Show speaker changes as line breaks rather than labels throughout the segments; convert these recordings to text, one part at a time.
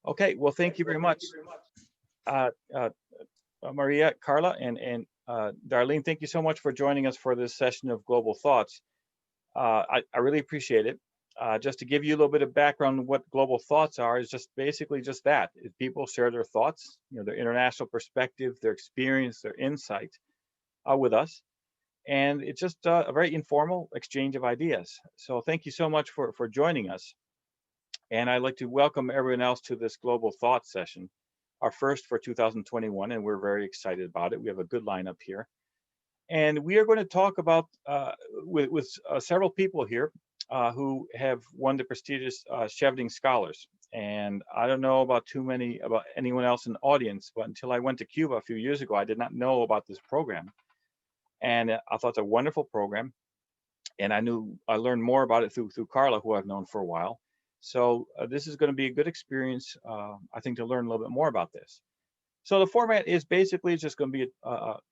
Okay, well, thank you very much, uh, uh, Maria, Carla, and Darlene. Thank you so much for joining us for this session of Global Thoughts. I really appreciate it. Just to give you a little bit of background on what global thoughts are is just basically just that. Is people share their thoughts, their international perspective, their experience, their insight with us. And it's just a very informal exchange of ideas. So thank you so much for joining us. And I'd like to welcome everyone else to this Global Thought session, our first for 2021, and we're very excited about it. We have a good lineup here. And we are going to talk about with several people here who have won the prestigious Chevening Scholars. And I don't know about anyone else in the audience, but until I went to Cuba a few years ago, I did not know about this program. And I thought it's a wonderful program. And I learned more about it through Carla, who I've known for a while. So this is going to be a good experience, I think, to learn a little bit more about this. So the format is basically just going to be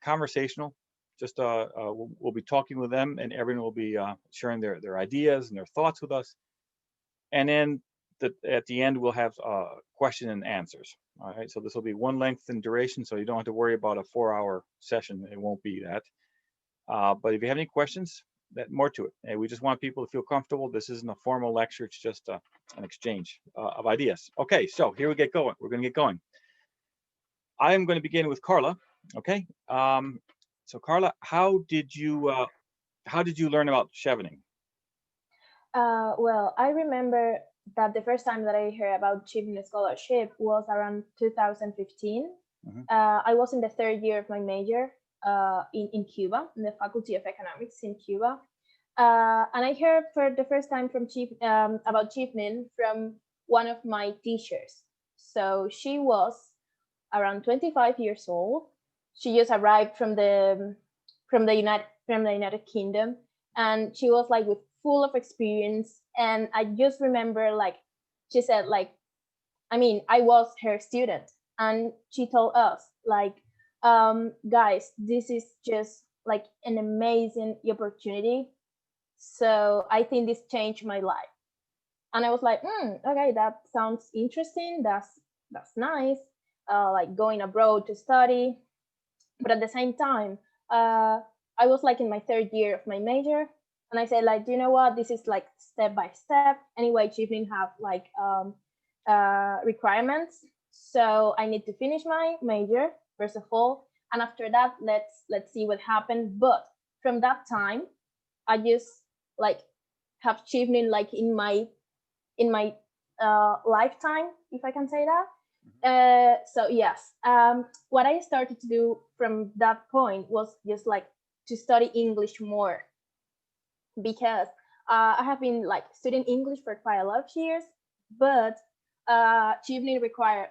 conversational. Just we'll be talking with them, and everyone will be sharing their ideas and their thoughts with us. And then at the end, we'll have question and answers. All right. So this will be one length in duration, so you don't have to worry about a 4-hour session. It won't be that. But if you have any questions, more to it. And we just want people to feel comfortable. This isn't a formal lecture. It's just an exchange of ideas. Okay, so here we get going. We're going to get going. I am going to begin with Carla. Okay. So Carla, how did you learn about Chevening?
Well, I remember that the first time that I heard about Chevening Scholarship was around 2015.
Mhm.
I was in the third year of my major in Cuba, in the Faculty of Economics in Cuba. And I heard for the first time about Chevening from one of my teachers. So she was around 25 years old. She just arrived from the United Kingdom, and she was like with full of experience. And I just remember like she said like, I mean, I was her student, and she told us like, guys, this is just like an amazing opportunity. So I think this changed my life. And I was like, okay, that sounds interesting. That's nice. Like going abroad to study. But at the same time, I was like in my third year of my major, and I said like, do you know what? This is like step by step. Anyway, Chevening have like requirements, so I need to finish my major first of all, and after that, let's see what happened. But from that time, I just like have Chevening like in my lifetime, if I can say that. So yes, what I started to do from that point was just like to study English more, because I have been like studying English for quite a lot of years, but Chevening require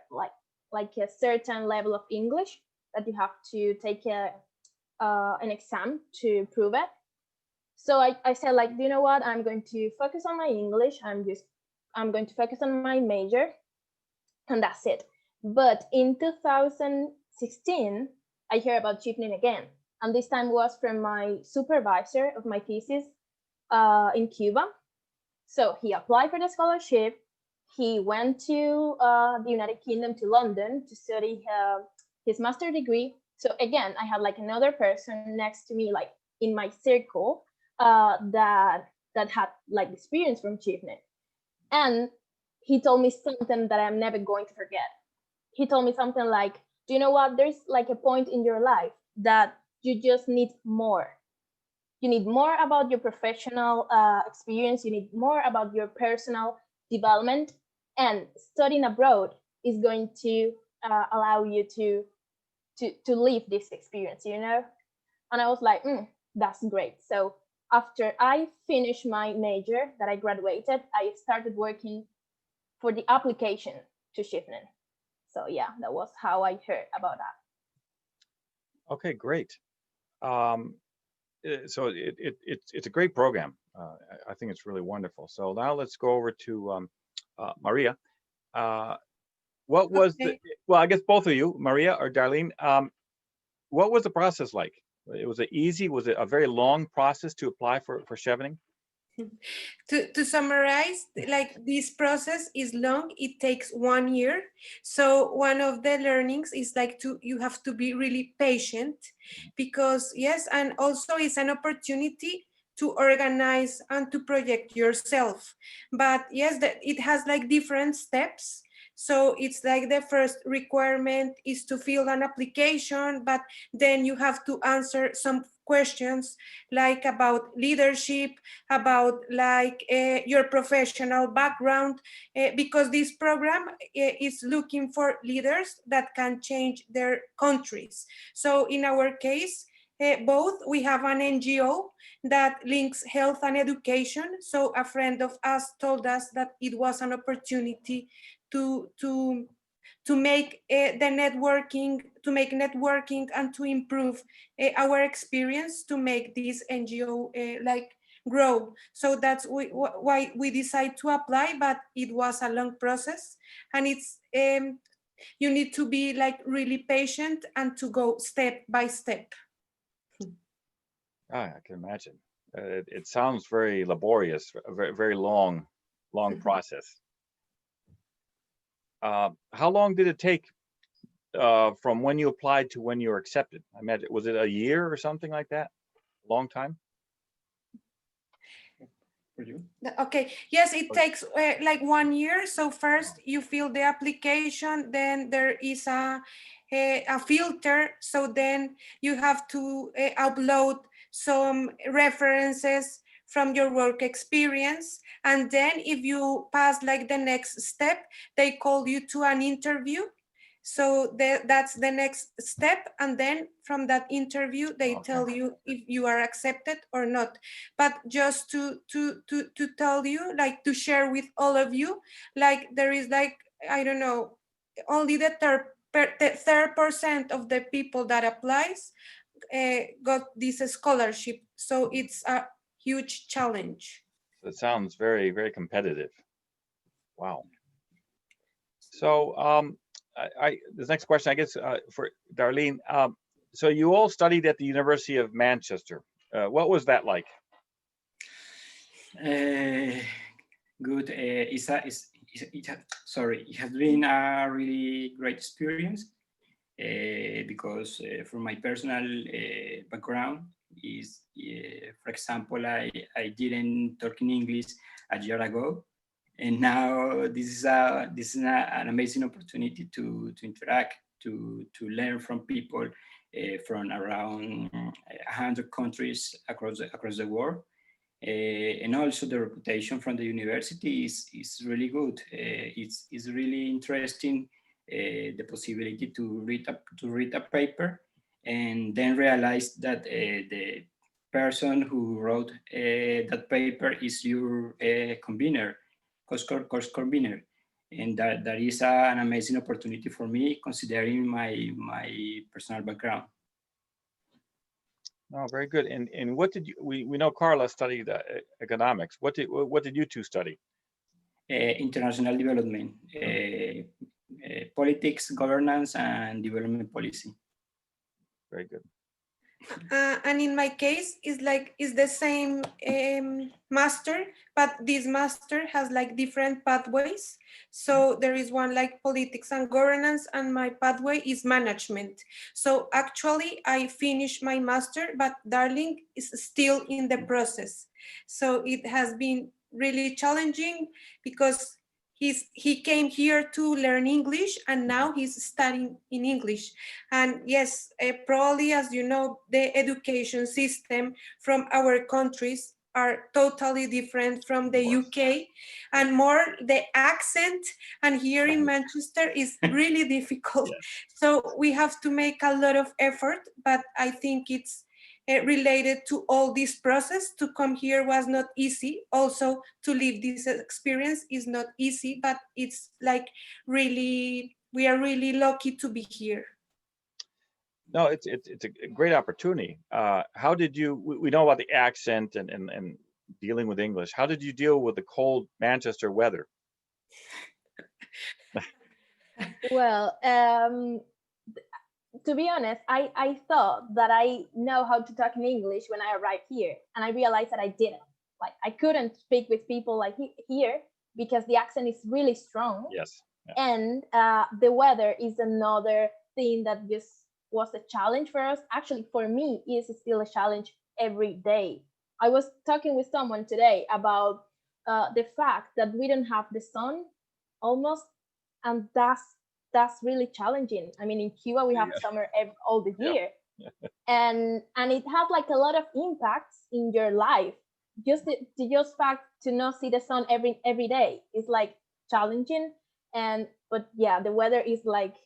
like a certain level of English that you have to take an exam to prove it. So I said like, you know what, I'm going to focus on my English. I'm going to focus on my major, and that's it. But in 2016, I heard about Chevening again, and this time was from my supervisor of my thesis in Cuba. So he applied for the scholarship. He went to the United Kingdom, to London, to study his master degree. So again, I had like another person next to me, like in my circle, that had like experience from Chevening. And he told me something that I'm never going to forget. He told me something like, do you know what? There's like a point in your life that you just need more. You need more about your professional experience. You need more about your personal development. And studying abroad is going to allow you to live this experience, you know? And I was like, that's great. So after I finished my major that I graduated, I started working for the application to Chevening. So yeah, that was how I heard about that.
Okay, great. So it's a great program. I think it's really wonderful. So now let's go over to Maria. What was the,
Okay.
well, I guess both of you, Maria or Darlene, what was the process like? Was it easy? Was it a very long process to apply for Chevening?
To summarize, like this process is long, it takes 1 year. So one of the learnings is like you have to be really patient, because yes, and also it's an opportunity to organize and to project yourself. But yes, that it has like different steps. So it's like the first requirement is to fill an application, but then you have to answer some questions like about leadership, about like your professional background, because this program is looking for leaders that can change their countries. So in our case, both we have an NGO that links health and education. So a friend of us told us that it was an opportunity to make the networking, to make networking and to improve our experience to make this NGO like grow. So that's why we decided to apply, but it was a long process, and it's you need to be like really patient and to go step by step.
Ah, I can imagine. It sounds very laborious, a very, very long process. How long did it take from when you applied to when you were accepted? I imagine, was it a year or something like that? Long time?
For you?
Okay, yes, it takes like 1 year. So first you fill the application, then there is a filter. So then you have to upload some references from your work experience. And then if you pass like the next step, they call you to an interview. So that's the next step. And then from that interview, they tell you if you are accepted or not. But just to tell you, like to share with all of you, like there is like, I don't know, only the third percent of the people that applies got this scholarship. So it's a huge challenge.
It sounds very, very competitive. Wow. So this next question, I guess, for Darlene. So you all studied at the University of Manchester. What was that like?
Good. Sorry, it has been a really great experience because from my personal background is, for example, I didn't talk in English a year ago, and now this is an amazing opportunity to interact, to learn from people from around 100 countries across the world. And also the reputation from the university is really good. It's really interesting, the possibility to read a paper and then realize that the person who wrote that paper is your convener, course convener, and that is an amazing opportunity for me, considering my personal background.
Oh, very good. And what did you? We know Carla studied economics. What did you two study?
International development, politics, governance, and development policy.
Very good.
And in my case, it's the same master, but this master has like different pathways. So there is one like politics and governance, and my pathway is management. So actually, I finished my master, but Darling is still in the process. So it has been really challenging because he came here to learn English, and now he's studying in English. And yes, probably, as you know, the education system from our countries are totally different from the UK, and more the accent, and here in Manchester is really difficult.
Yes.
So we have to make a lot of effort, but I think it's related to all this process. To come here was not easy. Also, to live this experience is not easy, but it's like really, we are really lucky to be here.
No, it's a great opportunity. How did you? We know about the accent and dealing with English. How did you deal with the cold Manchester weather?
Well, to be honest, I thought that I know how to talk in English when I arrived here, and I realized that I didn't. like I couldn't speak with people like here because the accent is really strong.
Yes. Yeah.
And the weather is another thing that just was a challenge for us. Actually, for me, is still a challenge every day. I was talking with someone today about the fact that we don't have the sun almost, and that's really challenging. I mean, in Cuba we have summer all the year, and it has like a lot of impacts in your life. Just the just fact to not see the sun every day is like challenging. And but yeah, the weather is like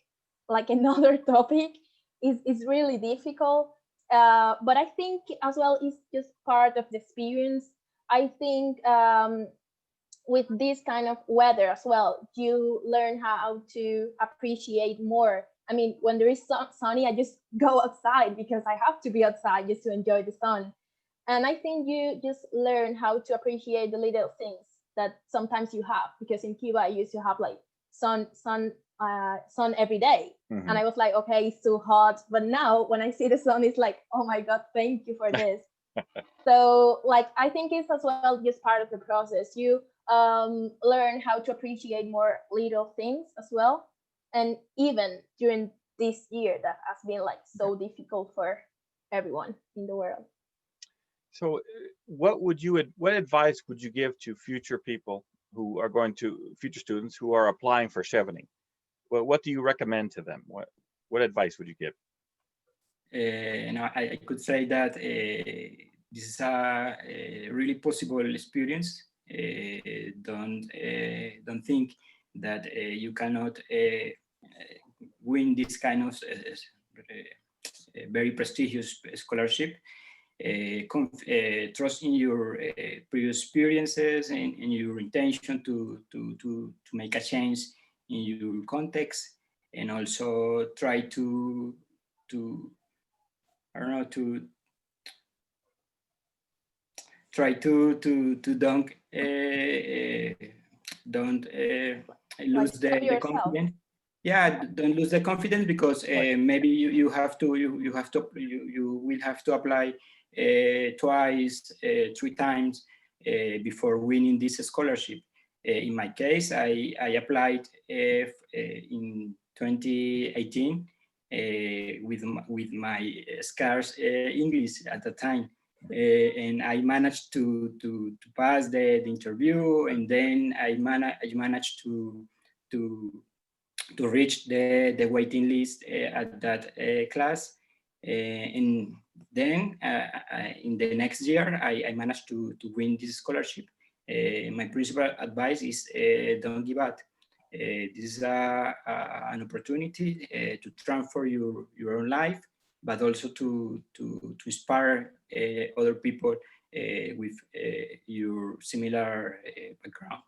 another topic. Is really difficult. But I think as well it's just part of the experience. I think with this kind of weather as well, you learn how to appreciate more. I mean, when there is sunny, I just go outside because I have to be outside just to enjoy the sun. And I think you just learn how to appreciate the little things that sometimes you have, because in Cuba I used to have like sun every day.
Mhm.
And I was like, okay, it's too hot. But now when I see the sun, it's like, oh my God, thank you for this. So like, I think it's as well just part of the process. You learn how to appreciate more little things as well. And even during this year that has been like so difficult for everyone in the world.
So what advice would you give to future people who are future students who are applying for Chevening? What do you recommend to them? What advice would you give?
I could say that this is a really possible experience. Don't think that you cannot win this kind of very prestigious scholarship. Trust in your previous experiences and in your intention to make a change in your context, and also try to I don't know, to try to don't lose the confidence. Yeah, don't lose the confidence, because maybe you will have to apply twice, 3 times before winning this scholarship. In my case, I applied in 2018 with my scarce English at the time. And I managed to pass the interview, and then I managed to reach the waiting list at that class. And then in the next year, I managed to win this scholarship. My principal advice is don't give up. This is an opportunity to transform your own life, but also to inspire other people with your similar background.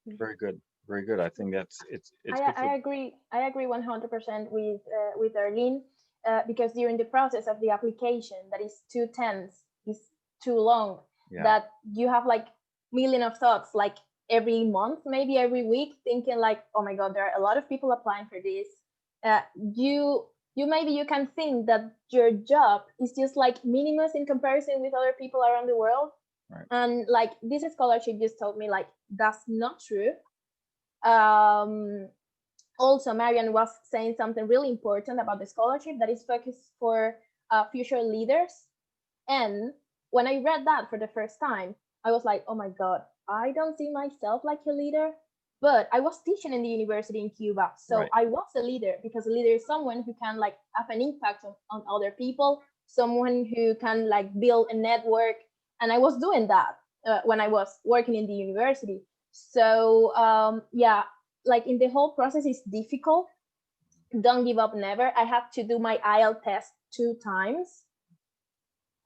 Very good. Very good. I think it's
I agree 100% with Arlene, because during the process of the application, that is 2 tenths, is too long.
Yeah.
That you have like million of thoughts, like every month, maybe every week, thinking like, oh my God, there are a lot of people applying for this. Maybe you can think that your job is just like meaningless in comparison with other people around the world.
Right.
And like this scholarship just told me like that's not true. Also, Marian was saying something really important about the scholarship that is focused for future leaders. And when I read that for the first time, I was like, oh my God, I don't see myself like a leader. But I was teaching in the university in Cuba. So
Right.
I was a leader, because a leader is someone who can like have an impact on other people, someone who can like build a network. And I was doing that when I was working in the university. So yeah, like in the whole process is difficult. Don't give up never. I had to do my IELTS test 2 times.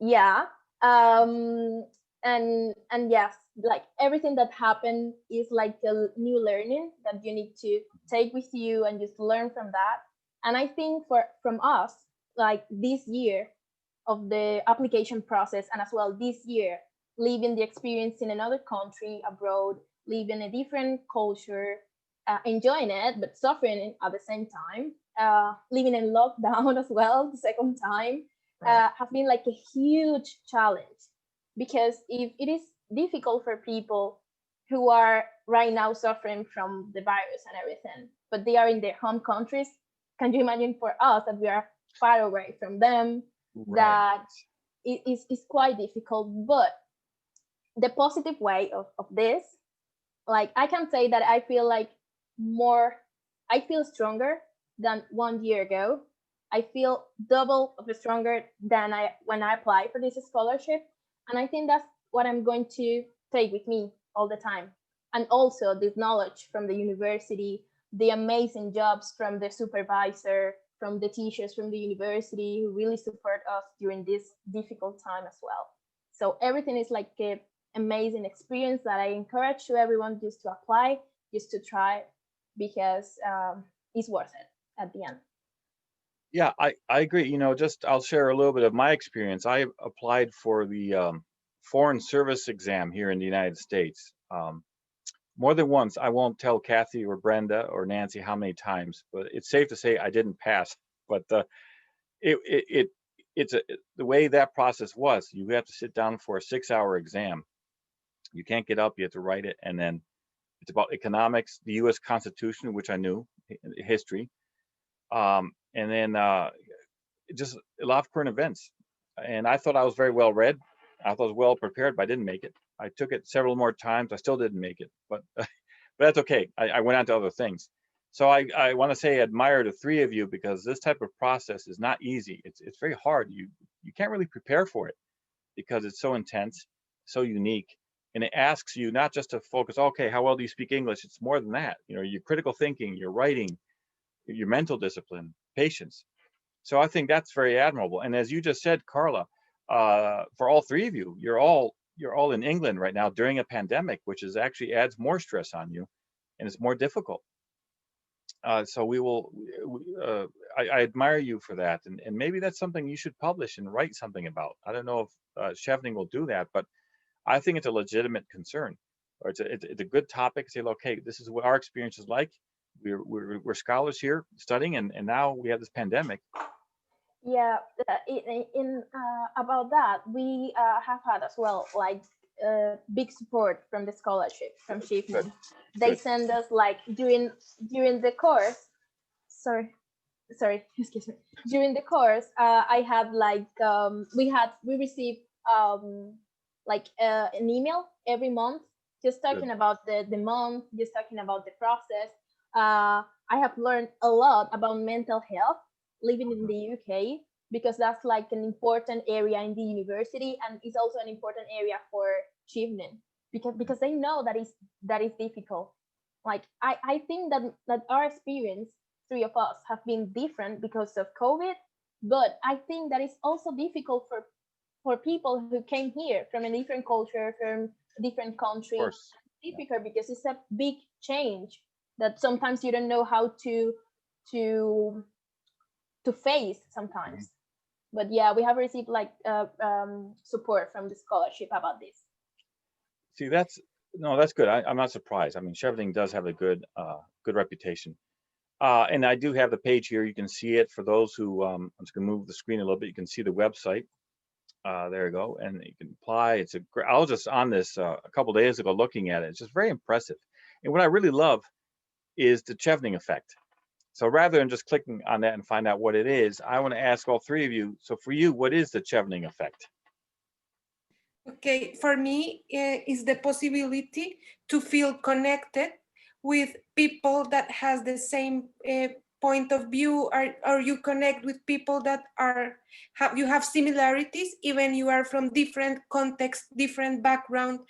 Yeah. And yes, like everything that happened is like a new learning that you need to take with you and just learn from that. And I think from us, like this year of the application process, and as well this year living the experience in another country abroad, living a different culture, enjoying it but suffering it at the same time, living in lockdown as well the second time,
Right.
have been like a huge challenge. because if it is difficult for people who are right now suffering from the virus and everything, but they are in their home countries, can you imagine for us that we are far away from them,
Right.
that it is quite difficult. But the positive way of this, like I can say that I feel like I feel stronger than 1 year ago. I feel double of the stronger than when I applied for this scholarship. And I think that's what I'm going to take with me all the time. And also this knowledge from the university, the amazing jobs from the supervisor, from the teachers from the university who really support us during this difficult time as well. So everything is like a amazing experience that I encourage to everyone just to apply, just to try, because it's worth it at the end.
Yeah, I agree. I'll share a little bit of my experience. I applied for the Foreign Service exam here in the United States more than once. I won't tell Kathy or Brenda or Nancy how many times, but it's safe to say I didn't pass. But it's the way that process was. You have to sit down for a 6-hour exam. You can't get up. You have to write it, and then it's about economics, the U.S. Constitution, which I knew, history, and then just a lot of current events. And I thought I was very well read. I thought I was well prepared, but I didn't make it. I took it several more times. I still didn't make it, but but that's okay. I went on to other things. So I want to say I admire the three of you, because this type of process is not easy. It's very hard. You can't really prepare for it because it's so intense, so unique. And it asks you not just to focus, okay, how well do you speak English? It's more than that. Your critical thinking, your writing, your mental discipline, patience. So I think that's very admirable. And as you just said, Carla, for all three of you, you're all in England right now during a pandemic, which is actually adds more stress on you, and it's more difficult. So I admire you for that, and maybe that's something you should publish and write something about. I don't know if Chevening will do that, but I think it's a legitimate concern, or it's a good topic. Say, okay, this is what our experience is like. We're scholars here studying, and now we have this pandemic.
Yeah, in about that, we have had as well like big support from the scholarship from Chevening. They
Good.
send us like during the course. Sorry, excuse me. During the course, I had like we received like an email every month, just talking about the month, just talking about the process. I have learned a lot about mental health living in the UK, because that's like an important area in the university, and it's also an important area for Chevening, because they know that is difficult. Like I think that our experience, three of us, have been different because of COVID, but I think that it's also difficult for people who came here from a different culture, from a different country.
Of course.
Difficult because it's a big change that sometimes you don't know how to face sometimes. But yeah, we have received like support from the scholarship about this.
See, that's good. I'm not surprised. I mean, Chevening does have a good reputation. And I do have the page here. You can see it for those who, I'm just gonna move the screen a little bit. You can see the website. There you go. And you can apply. I was just on this a couple days ago looking at it. It's just very impressive. And what I really love is the Chevening effect. So rather than just clicking on that and find out what it is, I want to ask all three of you. So for you, what is the Chevening effect?
Okay, for me, is the possibility to feel connected with people that has the same point of view, or you connect with people that you have similarities, even you are from different context, different background.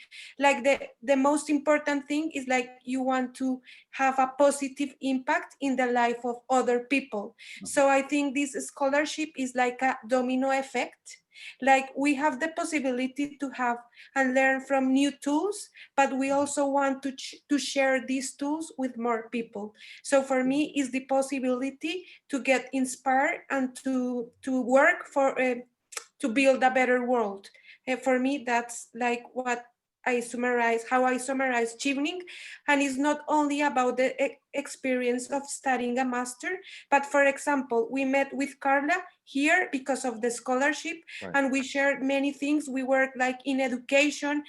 Like the most important thing is like you want to have a positive impact in the life of other people. So I think this scholarship is like a domino effect. Like we have the possibility to have and learn from new tools, but we also want to share these tools with more people. So for me, is the possibility to get inspired and to work for to build a better world. And for me, that's like what how I summarize Chevening, and it's not only about the experience of studying a master, but for example, we met with Carla here because of the scholarship,
Right.
and we shared many things. We work like in education.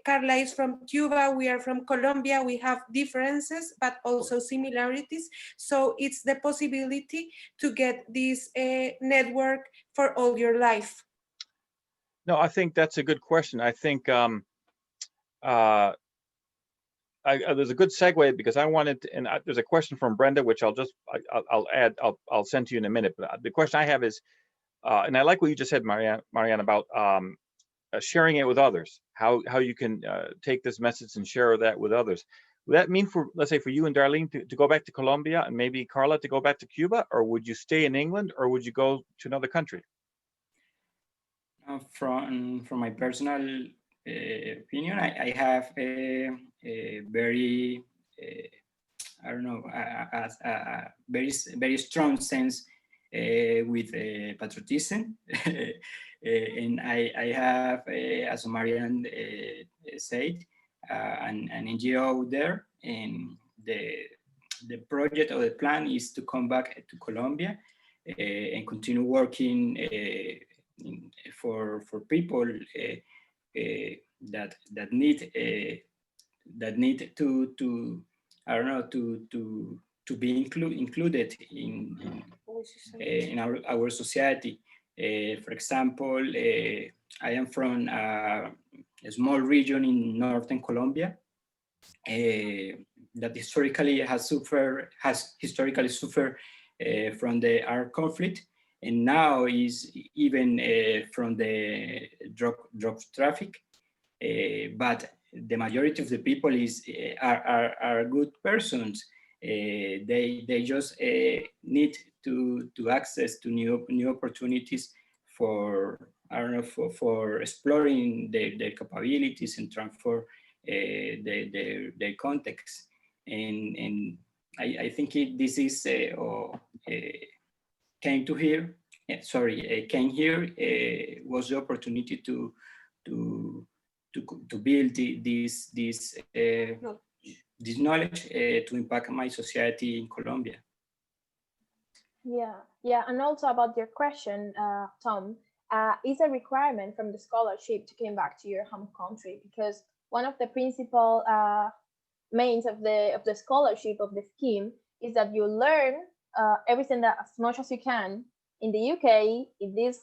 Carla is from Cuba, we are from Colombia. We have differences, but also similarities. So it's the possibility to get this network for all your life.
No, I think that's a good question. I think there's a good segue because I wanted to, and there's a question from Brenda, which I'll add. I'll send to you in a minute. But the question I have is, and I like what you just said, Marianne, about sharing it with others. How you can take this message and share that with others. Would that mean for, let's say, for you and Darlene to go back to Colombia, and maybe Carla to go back to Cuba, or would you stay in England, or would you go to another country?
From my personal opinion, I have a very I don't know, a very strong sense with patriotism, and I have, as Marianne said, an NGO there, and the project or the plan is to come back to Colombia and continue working for people that need to I don't know to be included in our society. For example, I am from a small region in northern Colombia that historically suffered from the armed conflict, and now is even from the drug traffic. But the majority of the people are good persons. They just need to access to new opportunities for, I don't know, for exploring their capabilities and transform their context. And I think this is came here was the opportunity to build this knowledge to impact my society in Colombia.
Yeah, and also about your question, Tom, is a requirement from the scholarship to come back to your home country, because one of the principal mains of the scholarship of the scheme is that you learn everything that as much as you can in the UK, in these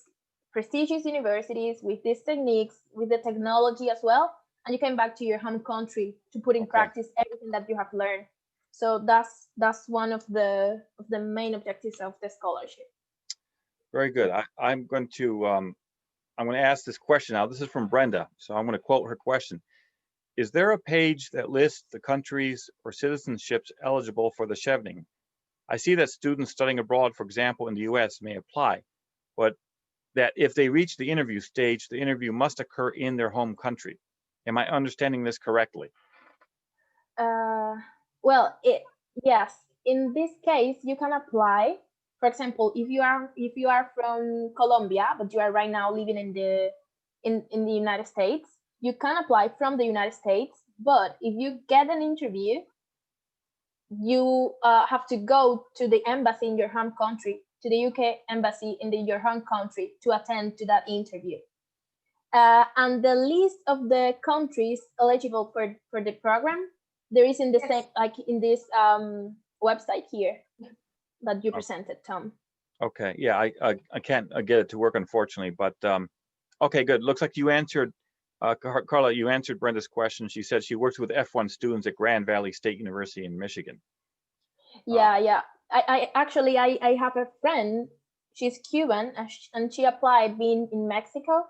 prestigious universities, with these techniques, with the technology as well, and you come back to your home country to put in practice everything that you have learned. So that's one of the main objectives of the scholarship.
Very good. I'm going to ask this question now. This is from Brenda, so I'm going to quote her question. Is there a page that lists the countries or citizenships eligible for the Chevening? I see that students studying abroad, for example, in the US may apply, but that if they reach the interview stage, the interview must occur in their home country. Am I understanding this correctly?
Well, yes. In this case, you can apply. For example, if you are from Colombia, but you are right now living in the United States, you can apply from the United States. But if you get an interview, you have to go to the embassy in your home country, to the UK embassy in your home country to attend to that interview. And the list of the countries eligible for the program, there is in the same, like in this website here that you presented, Tom.
Okay, yeah, I can't get it to work, unfortunately, but okay, good. Looks like you answered, Carla, you answered Brenda's question. She said she works with F1 students at Grand Valley State University in Michigan.
Yeah. I actually have a friend, she's Cuban, and she applied being in Mexico,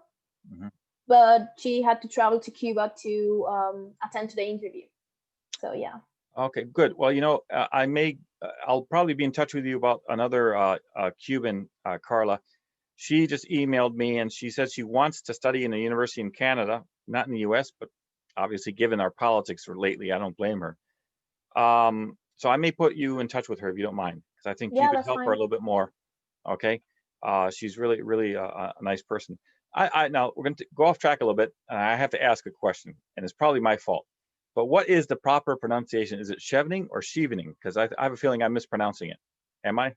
but she had to travel to Cuba to attend to the interview. So yeah.
Okay, good. Well, you know, I'll probably be in touch with you about another Cuban, Carla. She just emailed me and she said she wants to study in a university in Canada, not in the US, but obviously given our politics for lately, I don't blame her. So I may put you in touch with her if you don't mind, because I think you could help her a little bit more. Okay. She's really a nice person. Now we're going to go off track a little bit. I have to ask a question, and it's probably my fault. But what is the proper pronunciation? Is it Chevening or Chevening? Because I have a feeling I'm mispronouncing it. Am I?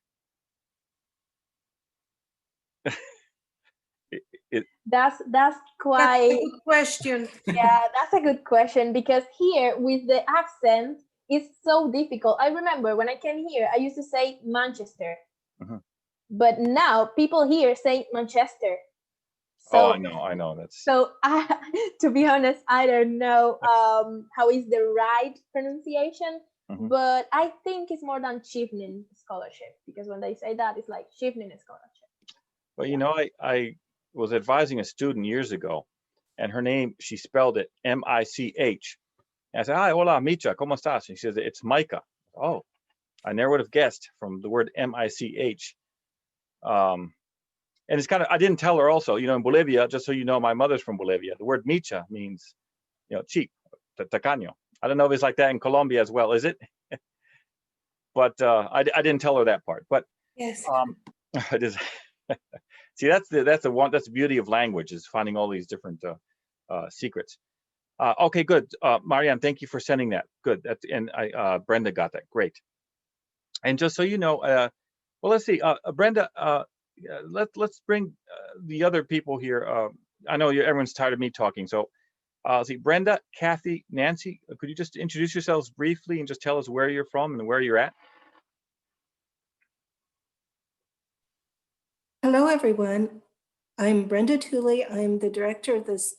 That's
That's
quite
a good question.
yeah, that's a good question because here with the accent it's so difficult. I remember when I came here, I used to say Manchester, but now people here say Manchester.
Oh,
So
I know. That's
so to be honest, I don't know how is the right pronunciation, but I think it's more than Chevening scholarship because when they say that, it's like Chevening scholarship.
well, you know, I was advising a student years ago, and her name, she spelled it M-I-C-H. And I said, "Hi, hola, Micha, ¿cómo estás?" And she says, "It's Micah." Oh, I never would have guessed from the word M-I-C-H. And it's kind of, I didn't tell her also, you know, in Bolivia, just so you know, my mother's from Bolivia. The word Micha means, you know, cheap, tacaño. I don't know if it's like that in Colombia as well, is it? But I didn't tell her that part. But
Yes.
it is. See, that's the beauty of language, is finding all these different secrets. Okay, good. Marianne, thank you for sending that. Good. And Brenda got that. Great. And just so you know, well, let's see, Brenda. Let's bring the other people here. I know everyone's tired of me talking, so see, Brenda, Kathy, Nancy. Could you just introduce yourselves briefly and just tell us where you're from and where you're at?
Hello, everyone. I'm Brenda Tooley. I'm the director of this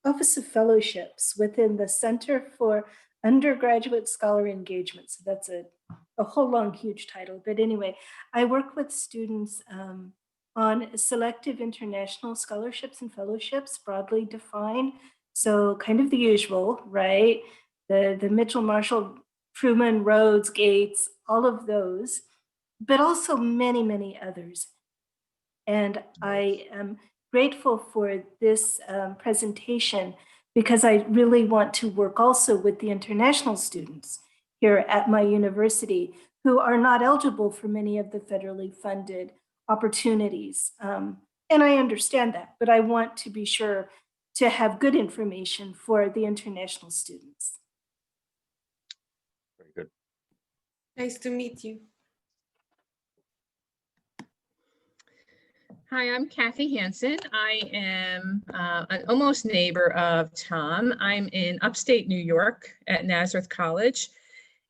Office of Fellowships within the Center for Undergraduate Scholar Engagement. So that's a whole long, huge title. But anyway, I work with students on selective international scholarships and fellowships, broadly defined. So kind of the usual, right? The Mitchell, Marshall, Truman, Rhodes, Gates, all of those, but also many, many others. And I am grateful for this presentation because I really want to work also with the international students here at my university who are not eligible for many of the federally funded opportunities. And I understand that, but I want to be sure to have good information for the international students.
Very good.
Nice to meet you.
Hi, I'm Kathy Hansen. I am an almost neighbor of Tom. I'm in upstate New York at Nazareth College,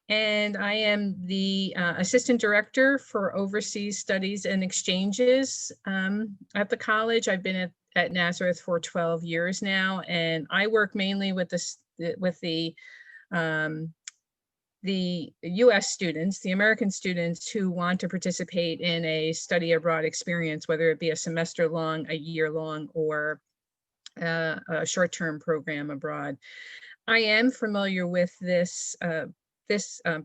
and I am the assistant director for overseas studies and exchanges at the college. I've been at Nazareth for 12 years now, and I work mainly with the US students, the American students who want to participate in a study abroad experience, whether it be a semester long, a year long, or a short-term program abroad. I am familiar with this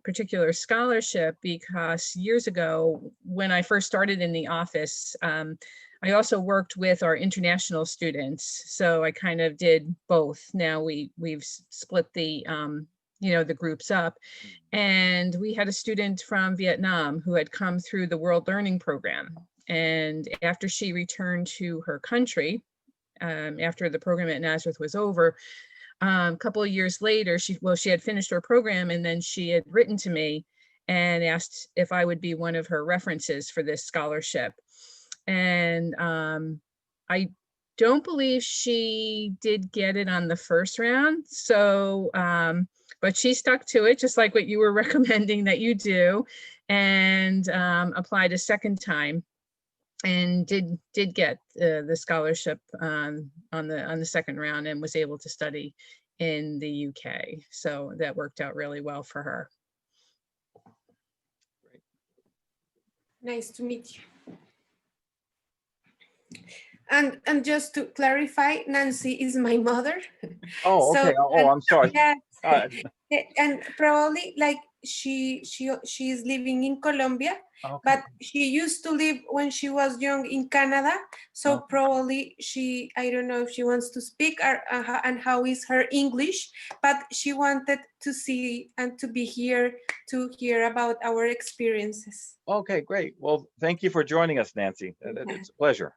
particular scholarship because years ago, when I first started in the office, I also worked with our international students. So I kind of did both. Now we've split the the groups up, and we had a student from Vietnam who had come through the World Learning Program. And after she returned to her country, after the program at Nazareth was over, a couple of years later, she had finished her program, and then she had written to me and asked if I would be one of her references for this scholarship. And I don't believe she did get it on the first round. So, but she stuck to it, just like what you were recommending that you do, and applied a second time, and did get the scholarship on the second round, and was able to study in the UK. So that worked out really well for her.
Nice to meet you. And just to clarify, Nancy is my mother.
Oh, okay. So, I'm sorry.
Yeah, and probably like she is living in Colombia,
okay.
but she used to live when she was young in Canada. So probably I don't know if she wants to speak and how is her English, but she wanted to see and to be here to hear about our experiences.
Okay, great. Well, thank you for joining us, Nancy. It's a pleasure.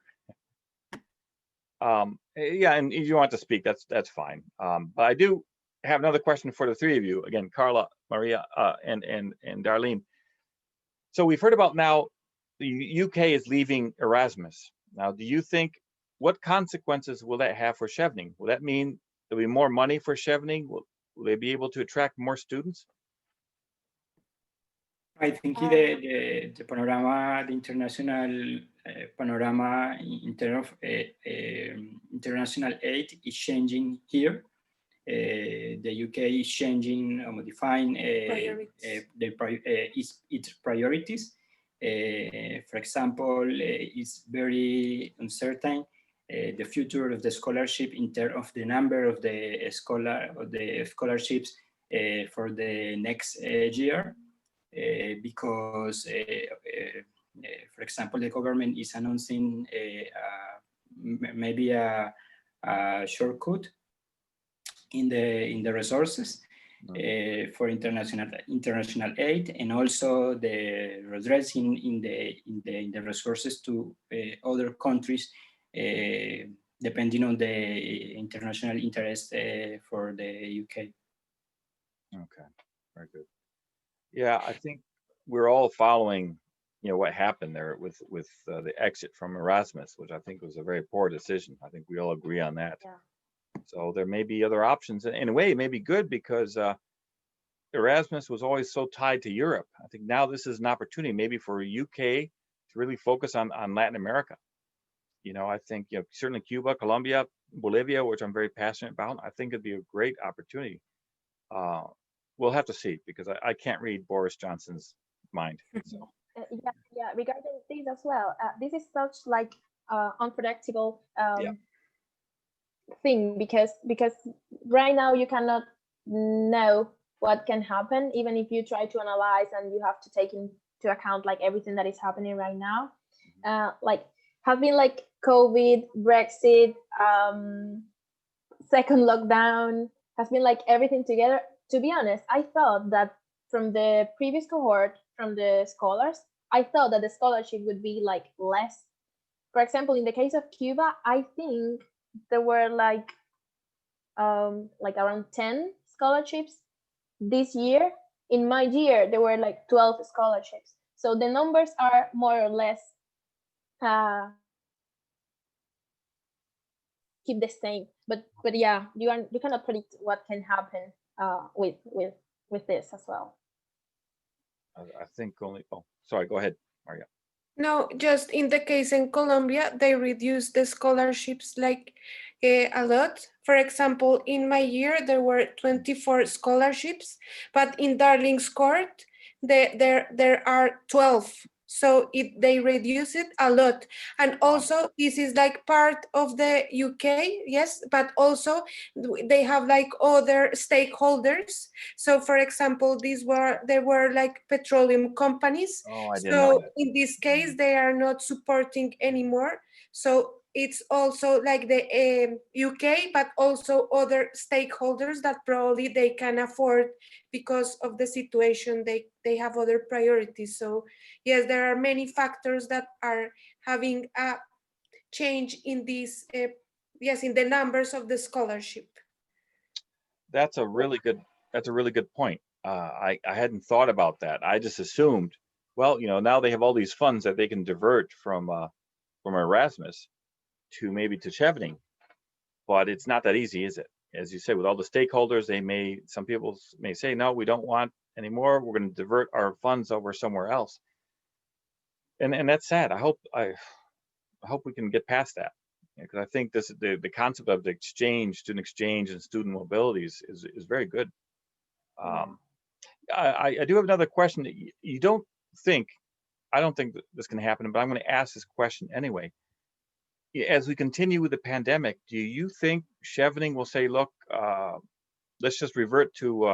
Yeah, and if you want to speak, that's fine. But I do have another question for the three of you. Again, Carla, Maria, and Darlene. So we've heard about now the UK is leaving Erasmus. Now, do you think, what consequences will that have for Chevening? Will that mean there'll be more money for Chevening? Will they be able to attract more students?
I think the panorama, the international panorama in terms of international aid is changing here. The UK is changing, modifying its priorities. For example, it's very uncertain the future of the scholarship in terms of the number of the scholarships for the next year. Because, for example, the government is announcing maybe a shortcut in the resources for international aid, and also the redressing in the resources to other countries, depending on the international interest for the UK.
Okay, very good. Yeah, I think we're all following, what happened there with the exit from Erasmus, which I think was a very poor decision. I think we all agree on that.
Yeah.
So there may be other options. In a way, it may be good because Erasmus was always so tied to Europe. I think now this is an opportunity maybe for UK to really focus on Latin America. I think certainly Cuba, Colombia, Bolivia, which I'm very passionate about. I think it'd be a great opportunity. We'll have to see, because I can't read Boris Johnson's mind. So.
Yeah. Regarding this as well, this is such like unpredictable thing, because right now you cannot know what can happen, even if you try to analyze, and you have to take into account like everything that is happening right now. Like have been like COVID, Brexit, second lockdown, has been like everything together. To be honest, I thought that from the previous cohort, from the scholars, I thought that the scholarship would be like less. For example, in the case of Cuba, I think there were like around 10 scholarships this year. In my year, there were like 12 scholarships. So the numbers are more or less keep the same. But yeah, you cannot predict what can happen with this as well.
I think only. Oh, sorry. Go ahead, Maria.
No, just in the case in Colombia, they reduced the scholarships like a lot. For example, in my year, there were 24 scholarships, but in Darling's court, there are 12. So they reduce it a lot. And also this is like part of the UK, yes, but also they have like other stakeholders. So for example, there were like petroleum companies.
Oh, I didn't know that.
In this case, they are not supporting anymore. So it's also like the UK, but also other stakeholders that probably they can afford because of the situation. They have other priorities. So yes, there are many factors that are having a change in these, in the numbers of the scholarship.
That's a really good point. I hadn't thought about that. I just assumed, well, now they have all these funds that they can divert from Erasmus to maybe to Chevening, but it's not that easy, is it? As you say, with all the stakeholders, some people may say, no, we don't want anymore. We're going to divert our funds over somewhere else, and that's sad. I hope we can get past that, because I think the concept of the student exchange and student mobility is very good. I do have another question. I don't think that this can happen, but I'm going to ask this question anyway. As we continue with the pandemic, do you think Chevening will say, look, let's just revert to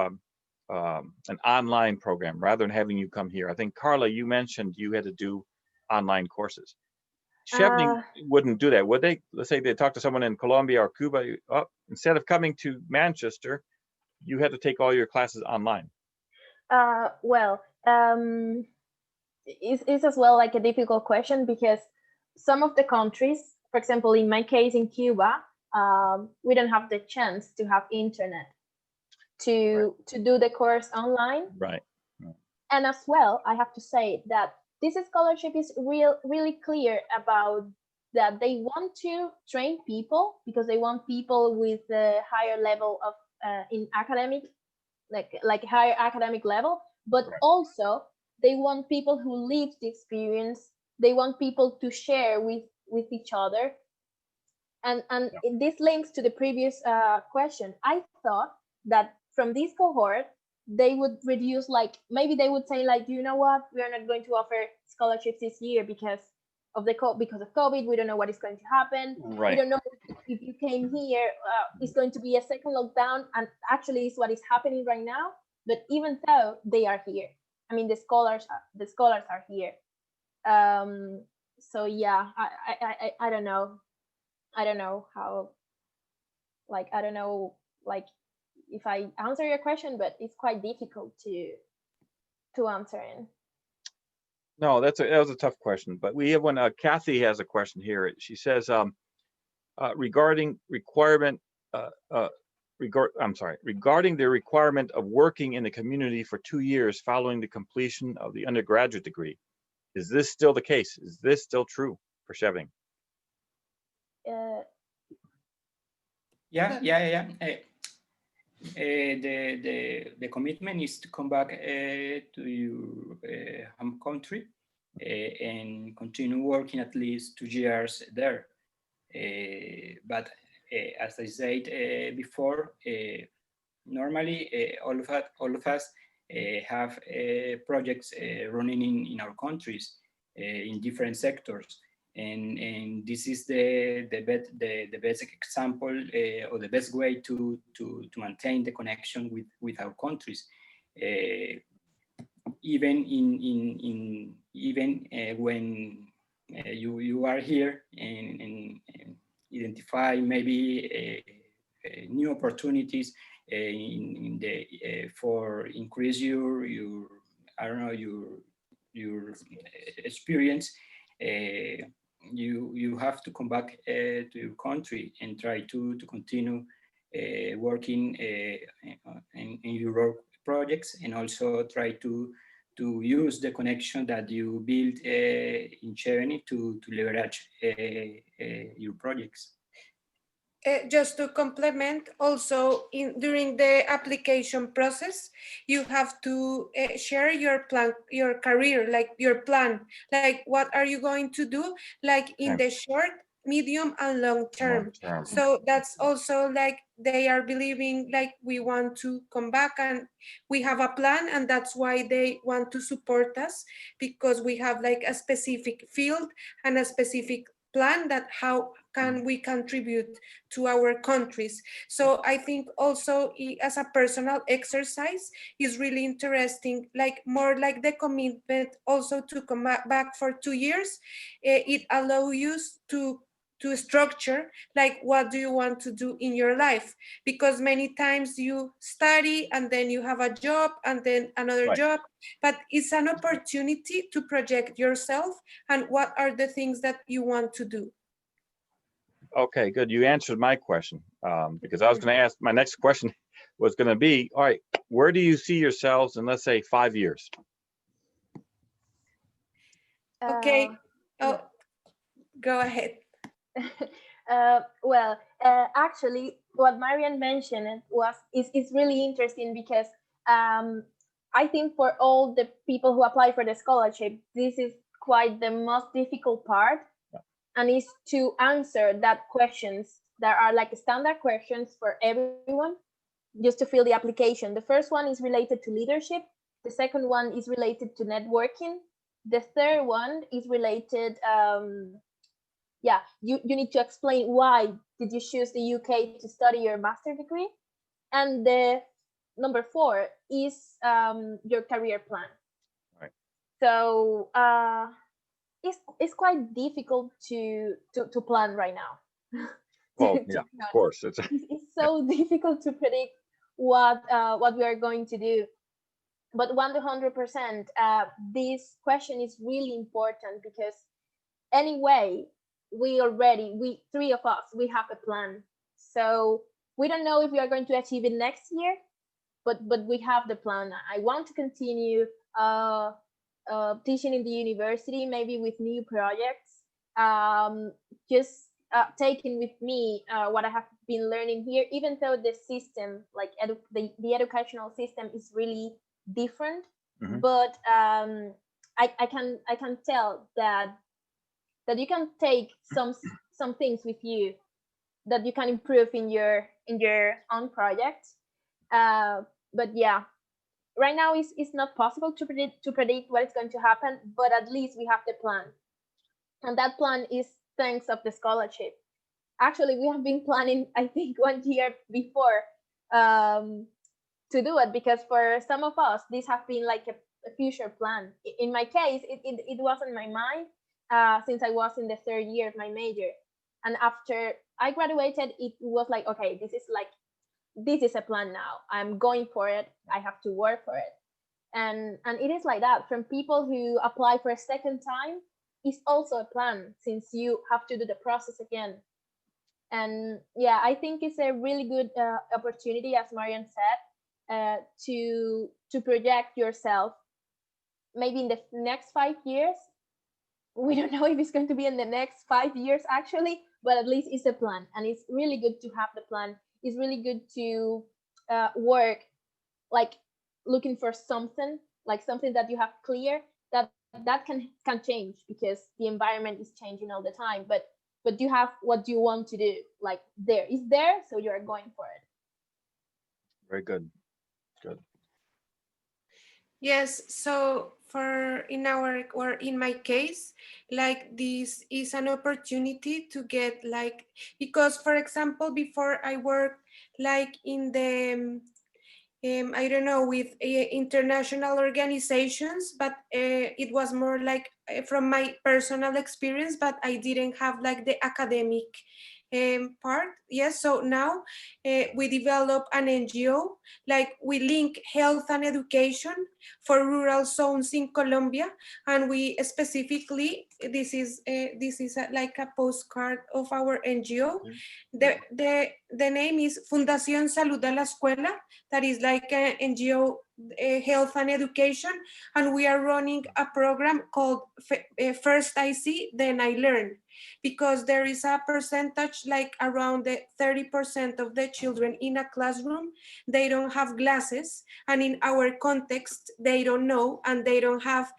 an online program rather than having you come here? I think, Carla, you mentioned you had to do online courses. Chevening wouldn't do that, would they? Let's say they talk to someone in Colombia or Cuba. Instead of coming to Manchester, you had to take all your classes online.
It's as well like a difficult question, because some of the countries for example, in my case in Cuba, we don't have the chance to have internet to do the course online.
Right.
And as well, I have to say that this scholarship is really clear about that they want to train people because they want people with a higher level of in academic, like higher academic level, but also they want people who live the experience. They want people to share with each other. And this links to the previous question. I thought that from this cohort, they would reduce, like maybe they would say, like, you know what, we are not going to offer scholarships this year because of COVID. We don't know what is going to happen.
Right.
We don't know if you came here, it's going to be a second lockdown, and actually is what is happening right now. But even though they are here, I mean, the scholars are here. So yeah, I don't know. I don't know how, like, I don't know, like, if I answer your question, but it's quite difficult to answer in.
No, that was a tough question, but we have one. Kathy has a question here. She says, regarding requirement, regarding the requirement of working in the community for 2 years following the completion of the undergraduate degree. Is this still the case? Is this still true for Chevening?
Yeah. The commitment is to come back to your home country and continue working at least 2 years there. But as I said before, normally all of us have projects running in our countries in different sectors. And this is the best example or the best way to maintain the connection with our countries, even when you are here and identify maybe new opportunities for increase your I don't know your experience. You have to come back to your country and try to continue working in your projects, and also try to use the connection that you build in Chevening to leverage your projects.
Just to complement, also during the application process, you have to share your plan, your career, like your plan, like what are you going to do, like in the short, medium, and long term. So that's also like they are believing like we want to come back and we have a plan, and that's why they want to support us, because we have like a specific field and a specific plan that how can we contribute to our countries. So I think also as a personal exercise is really interesting, like more like the commitment also to come back for 2 years. It allows you to structure like what do you want to do in your life, because many times you study and then you have a job and then another job, but it's an opportunity to project yourself and what are the things that you want to do.
Okay, good. You answered my question, because I was going to ask, my next question was going to be, all right, where do you see yourselves in, let's say, 5 years?
Okay. Go ahead.
Well, actually, what Marian mentioned is really interesting, because I think for all the people who apply for the scholarship, this is quite the most difficult part, and is to answer that questions. There are like standard questions for everyone just to fill the application. The first one is related to leadership. The second one is related to networking. The third one is related, you need to explain why did you choose the UK to study your master's degree. And the number 4 is your career plan.
Right.
So it's quite difficult to plan right now.
Well, yeah, of course.
It's so difficult to predict what we are going to do. But 100%, this question is really important, because anyway, we three of us, we have a plan. So we don't know if we are going to achieve it next year, but we have the plan. I want to continue teaching in the university, maybe with new projects. Just taking with me what I have been learning here, even though the system, like the educational system, is really different.
Mhm.
But I can tell that you can take some things with you that you can improve in your own project. But yeah, right now it's not possible to predict what is going to happen, but at least we have the plan, and that plan is thanks of the scholarship. Actually, we have been planning, I think, 1 year before to do it, because for some of us this have been like a future plan. In my case, it wasn't my mind since I was in the third year of my major, and after I graduated, it was like, okay, this is a plan now. I'm going for it. I have to work for it. And it is like that. From people who apply for a second time, it's also a plan, since you have to do the process again. And yeah, I think it's a really good opportunity, as Marian said, to project yourself maybe in the next 5 years. We don't know if it's going to be in the next 5 years actually, but at least it's a plan, and it's really good to have the plan. It's really good to work like looking for something, like something that you have clear, that can change, because the environment is changing all the time. But you have what you want to do, like there is there, so you are going for it.
Very good. Good.
Yes, so in my case, like this is an opportunity to get like, because for example, before I worked like in the I don't know, with international organizations, but it was more like from my personal experience, but I didn't have like the academic part. Yes, so now we develop an NGO, like we link health and education for rural zones in Colombia, and we specifically, this is like a postcard of our NGO. The name is Fundación Salud a la Escuela, that is like an NGO, health and education, and we are running a program called First I See, Then I Learn, because there is a percentage, like around the 30% of the children in a classroom, they don't have glasses, and in our context, they don't know, and they don't have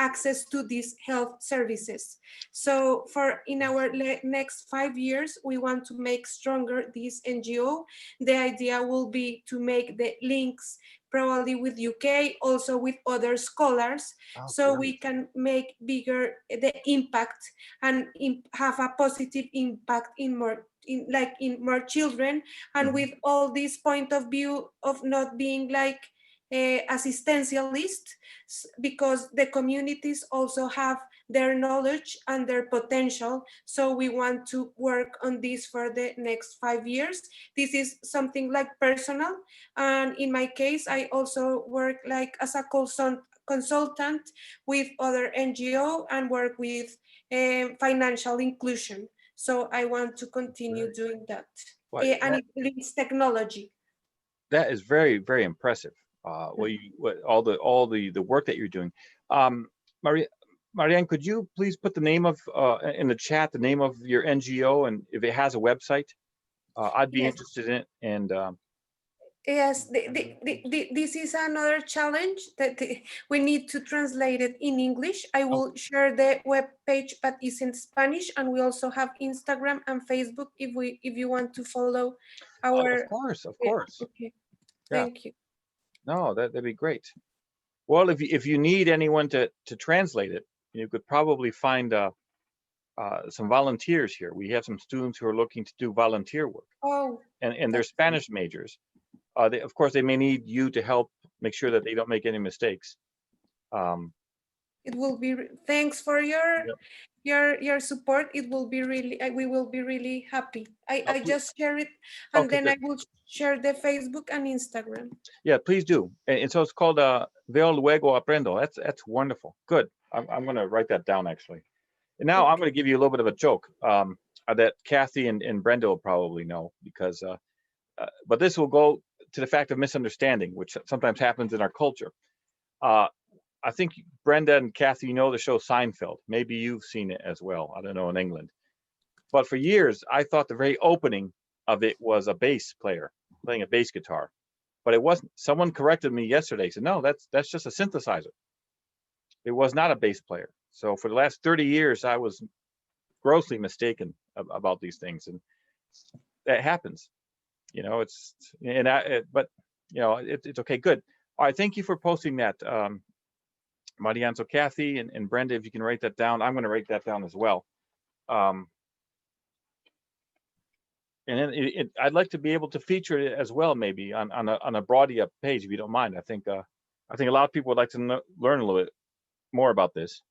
access to these health services. So in our next 5 years, we want to make stronger this NGO. The idea will be to make the links probably with UK, also with other scholars, so we can make bigger the impact and have a positive impact in more children, and with all this point of view of not being like assistentialist, because the communities also have their knowledge and their potential. So we want to work on this for the next 5 years. This is something like personal. And in my case, I also work like as a consultant with other NGO and work with financial inclusion. So I want to continue doing that. And it links technology.
That is very, very impressive. All the work that you're doing. Marianne, could you please put the name of in the chat, the name of your NGO, and if it has a website? I'd be interested in it. And
yes, this is another challenge that we need to translate it in English. I will share the web page, but it's in Spanish, and we also have Instagram and Facebook if you want to follow our.
Of course.
Okay.
Yeah.
Thank you.
No, that'd be great. Well, if you need anyone to translate it, you could probably find some volunteers here. We have some students who are looking to do volunteer work.
Oh.
And they're Spanish majors. Of course, they may need you to help make sure that they don't make any mistakes.
It will be. Thanks for your support. It will be really. We will be really happy. I just share it, and then good. I will share the Facebook and Instagram.
Yeah, please do. And so it's called Veo Luego Aprendo. That's wonderful. Good. I'm going to write that down actually. And now I'm going to give you a little bit of a joke that Kathy and Brenda will probably know, because, but this will go to the fact of misunderstanding, which sometimes happens in our culture. I think Brenda and Kathy, you know the show Seinfeld. Maybe you've seen it as well. I don't know, in England. But for years, I thought the very opening of it was a bass player playing a bass guitar. But it wasn't. Someone corrected me yesterday. Said, no, that's just a synthesizer. It was not a bass player. So for the last 30 years, I was grossly mistaken about these things, and that happens. You know, it's and but you know, it's okay. Good. All right. Thank you for posting that, Marianne. So Kathy and Brenda, if you can write that down, I'm going to write that down as well. And then I'd like to be able to feature it as well, maybe on a Abroadia page, if you don't mind. I think a lot of people would like to learn a little bit more about this.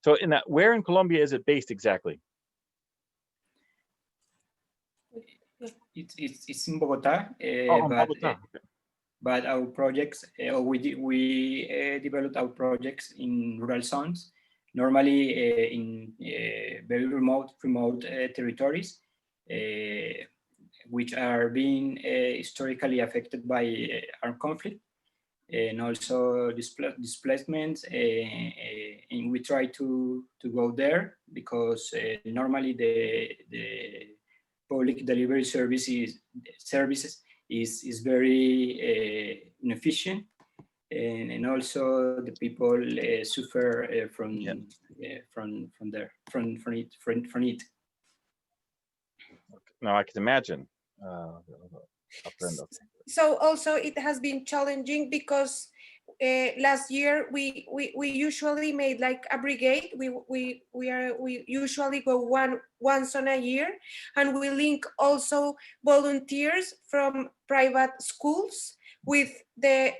So, where in Colombia is it based exactly?
It's in Bogota,
Bogota.
but our projects, we developed our projects in rural zones, normally in very remote territories, which are being historically affected by armed conflict, and also displacements. And we try to go there because normally the public delivery services is very inefficient, and also the people suffer from it.
No, I can imagine.
So also it has been challenging because last year we usually made like a brigade. We usually go once on a year, and we link also volunteers from private schools with the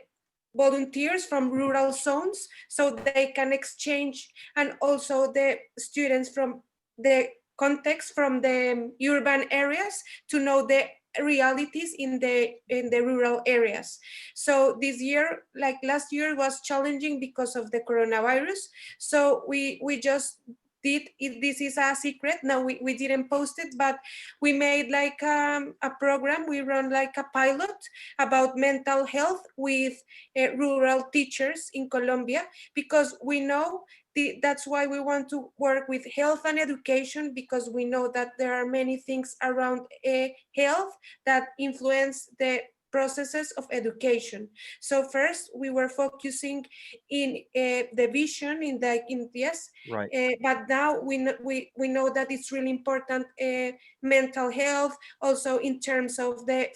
volunteers from rural zones, so they can exchange, and also the students from the context from the urban areas to know the realities in the rural areas. So this year, like last year, was challenging because of the coronavirus. So we just did it. This is a secret. No, we didn't post it, but we made like a program. We run like a pilot about mental health with rural teachers in Colombia, because we know that's why we want to work with health and education, because we know that there are many things around health that influence the processes of education. So first we were focusing in the vision
right.
But now we know that it's really important mental health, also in terms of the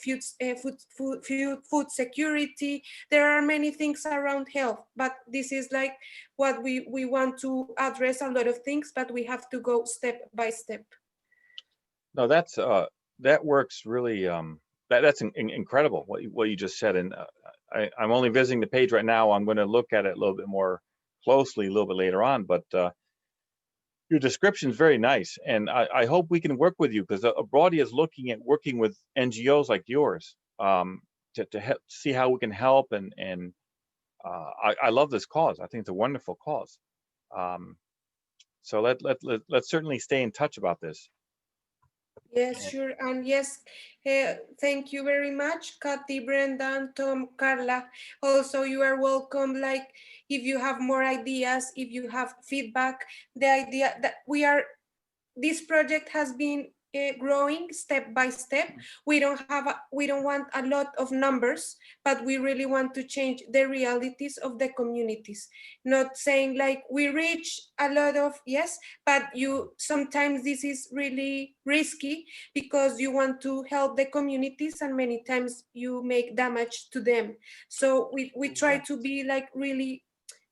food security. There are many things around health, but this is like what we want to address a lot of things, but we have to go step by step.
No, that's that works really. That's incredible what you just said, and I'm only visiting the page right now. I'm going to look at it a little bit more closely a little bit later on, but your description is very nice, and I hope we can work with you, because Abroadia is looking at working with NGOs like yours to help, see how we can help, and I love this cause. I think it's a wonderful cause. So let's certainly stay in touch about this.
Yes, sure. And yes, thank you very much, Kathy, Brendan, Tom, Carla. Also, you are welcome. Like, if you have more ideas, if you have feedback, the idea that this project has been growing step by step. We don't want a lot of numbers, but we really want to change the realities of the communities. Not saying like we reach a lot of, yes, but sometimes this is really risky, because you want to help the communities and many times you make damage to them. So we try to be like really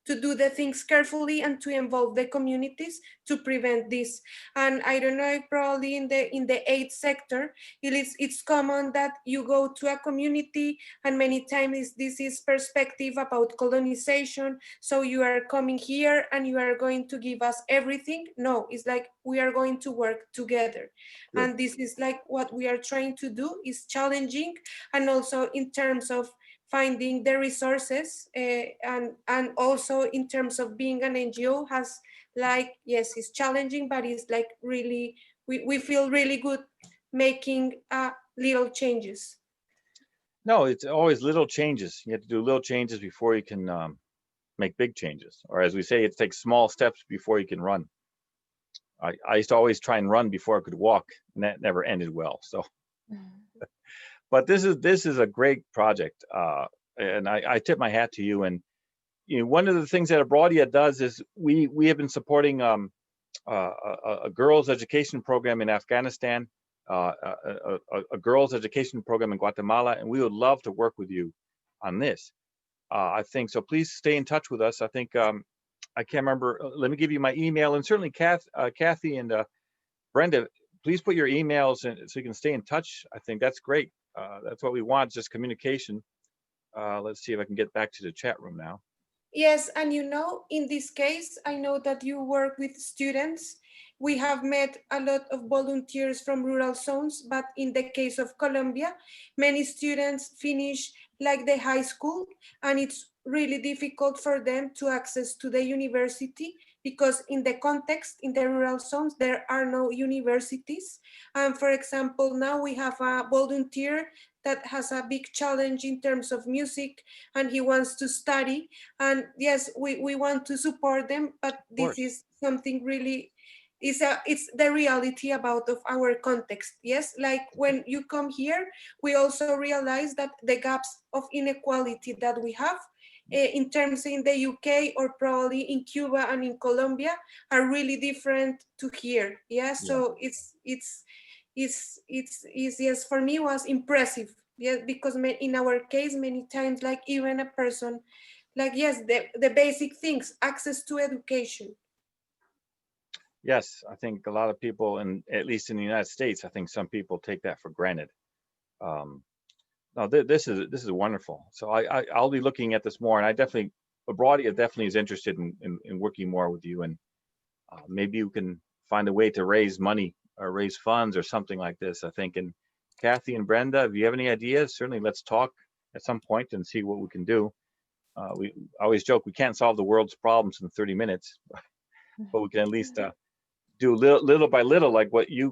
to do the things carefully and to involve the communities to prevent this. And I don't know, probably in the aid sector, it's common that you go to a community and many times this is perspective about colonization. So you are coming here and you are going to give us everything. No, it's like we are going to work together.
Good.
And this is like what we are trying to do, is challenging. And also in terms of finding the resources, and also in terms of being an NGO has like, yes, it's challenging, but it's like really, we feel really good making little changes.
No, it's always little changes. You have to do little changes before you can make big changes. Or as we say, it takes small steps before you can run. I used to always try and run before I could walk, and that never ended well. So, but this is a great project, and I tip my hat to you. And one of the things that Abroadia does is we have been supporting a girls' education program in Afghanistan, a girls' education program in Guatemala, and we would love to work with you on this. I think so. Please stay in touch with us. I think I can't remember. Let me give you my email, and certainly Kathy and Brenda, please put your emails in so you can stay in touch. I think that's great. That's what we want, just communication. Let's see if I can get back to the chat room now.
Yes, and in this case, I know that you work with students. We have met a lot of volunteers from rural zones, but in the case of Colombia, many students finish like the high school, and it's really difficult for them to access to the university because in the context, in the rural zones, there are no universities. And for example, now we have a volunteer that has a big challenge in terms of music, and he wants to study. And yes, we want to support them, but this is something really, it's the reality about of our context. Yes, like when you come here, we also realize that the gaps of inequality that we have in terms in the UK or probably in Cuba and in Colombia are really different to here. Yeah, so it's yes, for me was impressive. Yeah, because in our case, many times, like even a person, like yes, the basic things, access to education.
Yes, I think a lot of people, and at least in the United States, I think some people take that for granted. No, this is wonderful. So I'll be looking at this more, and I definitely, Abroadia definitely is interested in working more with you, and maybe you can find a way to raise money or raise funds or something like this. I think. And Kathy and Brenda, if you have any ideas, certainly let's talk at some point and see what we can do. We always joke we can't solve the world's problems in 30 minutes, but we can at least do little by little, like what you,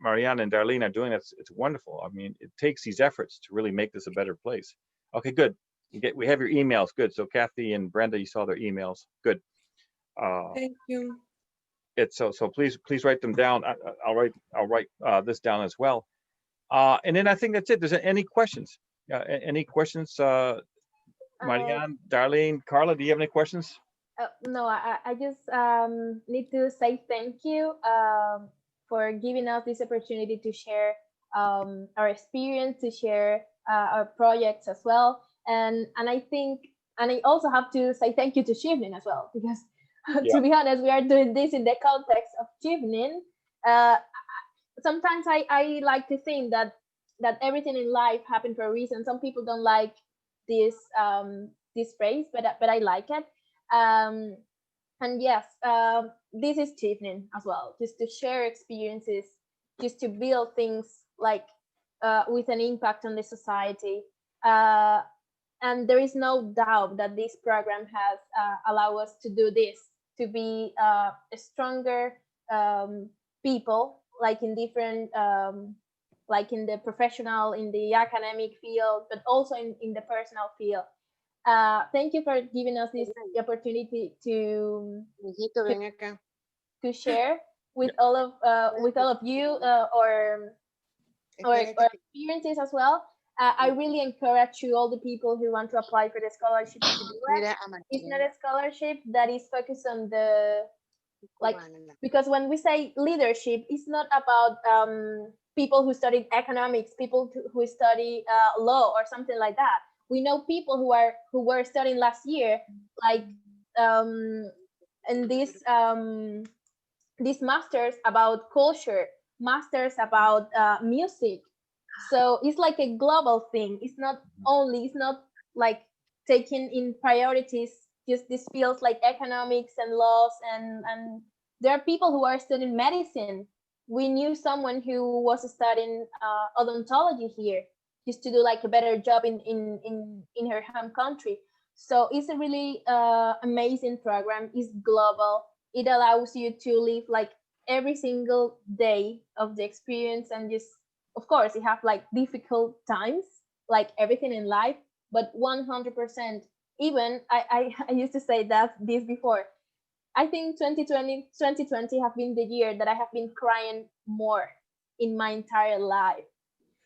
Mariana and Darlene are doing. It's wonderful. I mean, it takes these efforts to really make this a better place. Okay, good. We have your emails. Good. So Kathy and Brenda, you saw their emails. Good.
Thank you.
So please write them down. I'll write this down as well. And then I think that's it. There's any questions? Any questions? Marianne, Darlene, Carla, do you have any questions?
No, I just need to say thank you for giving us this opportunity to share our experience, to share our projects as well. And I think, and I also have to say thank you to Chevening as well, because to be honest, we are doing this in the context of Chevening. Sometimes I like to think that everything in life happened for a reason. Some people don't like this phrase, but I like it. And yes, this is Chevening as well, just to share experiences, just to build things like with an impact on the society. And there is no doubt that this program has allowed us to do this, to be a stronger people, like in different, like in the professional, in the academic field, but also in the personal field. Thank you for giving us this opportunity to share with all of you our experiences as well. I really encourage you, all the people who want to apply for the scholarship, to do it. It's not a scholarship that is focused on the, like, because when we say leadership, it's not about people who study economics, people who study law or something like that. We know people who were studying last year, like in these masters about culture, masters about music. So it's like a global thing. It's not like taking in priorities just these fields like economics and laws, and there are people who are studying medicine. We knew someone who was studying odontology here. just to do like a better job in her home country. So it's a really amazing program. It's global. It allows you to live like every single day of the experience, and just, of course, you have like difficult times, like everything in life, but 100%. Even I used to say that this before. I think 2020 have been the year that I have been crying more in my entire life.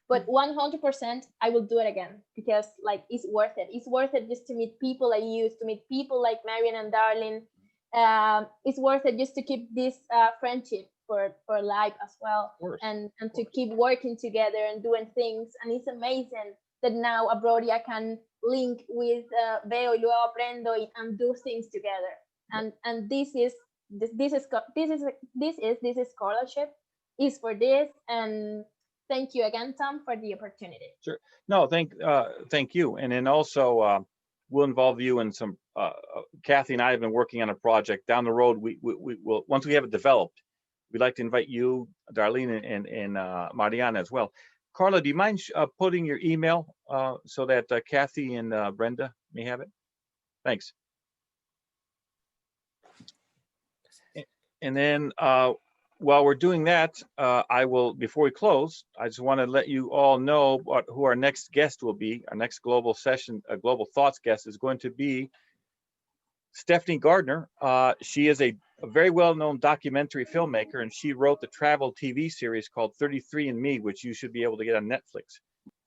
But 100%, I will do it again, because like it's worth it. It's worth it just to meet people I used to meet, people like Marian and Darlene. It's worth it just to keep this friendship for life as well, and to keep working together and doing things. And it's amazing that now Abroadia can link with Veo y Luego Aprendo and do things together. And this is scholarship is for this. And thank you again, Tom, for the opportunity.
Sure. No, thank you. And then also we'll involve you in some. Kathy and I have been working on a project down the road. We will, once we have it developed, we'd like to invite you, Darlene, and Mariana as well. Carla, do you mind putting your email so that Kathy and Brenda may have it? Thanks. And then while we're doing that, I will, before we close, I just want to let you all know who our next guest will be. Our next global session, Global Thoughts guest is going to be Stephanie Gardner. She is a very well-known documentary filmmaker, and she wrote the travel TV series called 33andMe, which you should be able to get on Netflix.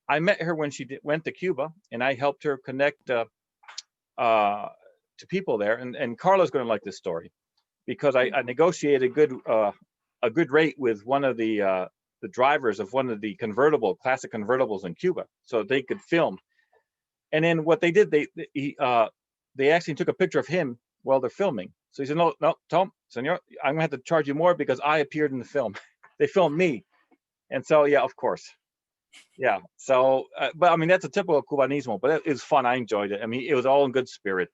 I met her when she went to Cuba, and I helped her connect to people there. And Carla's going to like this story, because I negotiated a good rate with one of the drivers of one of the classic convertibles in Cuba, so they could film. And then what they did, they actually took a picture of him while they're filming. So he said, no, Tom, senor, I'm gonna have to charge you more because I appeared in the film. They filmed me. And so, yeah, of course. Yeah. So, but I mean, that's a typical Cubanismo, but it was fun. I enjoyed it. I mean, it was all in good spirit.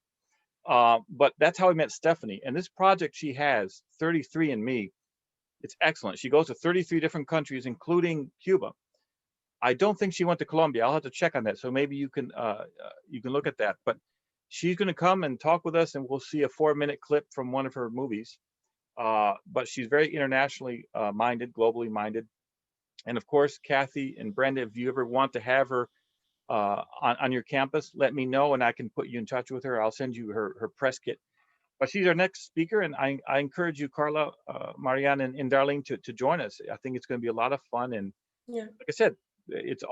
But that's how I met Stephanie. And this project she has, 33andMe, it's excellent. She goes to 33 different countries, including Cuba. I don't think she went to Colombia. I'll have to check on that. So maybe you can look at that. But she's going to come and talk with us, and we'll see a 4-minute clip from one of her movies. But she's very internationally minded, globally minded. And of course, Kathy and Brenda, if you ever want to have her on your campus, let me know and I can put you in touch with her. I'll send you her press kit. But she's our next speaker, and I encourage you, Carla, Mariana, and Darlene to join us. I think it's going to be a lot of fun. And like I said,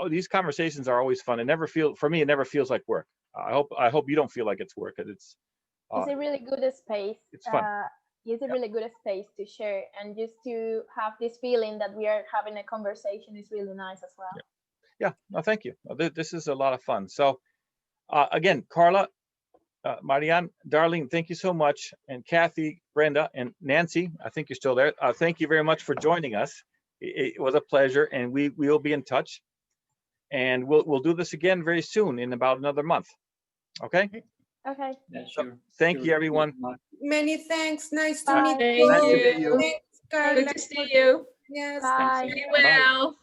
these conversations are always fun. It never feels like work. I hope you don't feel like it's work. It's
a really good space.
It's fun.
It's a really good space to share, and just to have this feeling that we are having a conversation is really nice as well.
Yeah. No, thank you. This is a lot of fun. So again, Carla, Marianne, Darlene, thank you so much. And Kathy, Brenda, and Nancy, I think you're still there. Thank you very much for joining us. It was a pleasure, and we will be in touch. And we'll do this again very soon, in about another month. Okay?
Okay.
Yeah, sure.
Thank you, everyone.
Many thanks. Nice to
Bye.
meet
Thank
you.
Nice to meet you.
Thanks, Carla.
Good to see you.
Yes.
Bye.
Be well.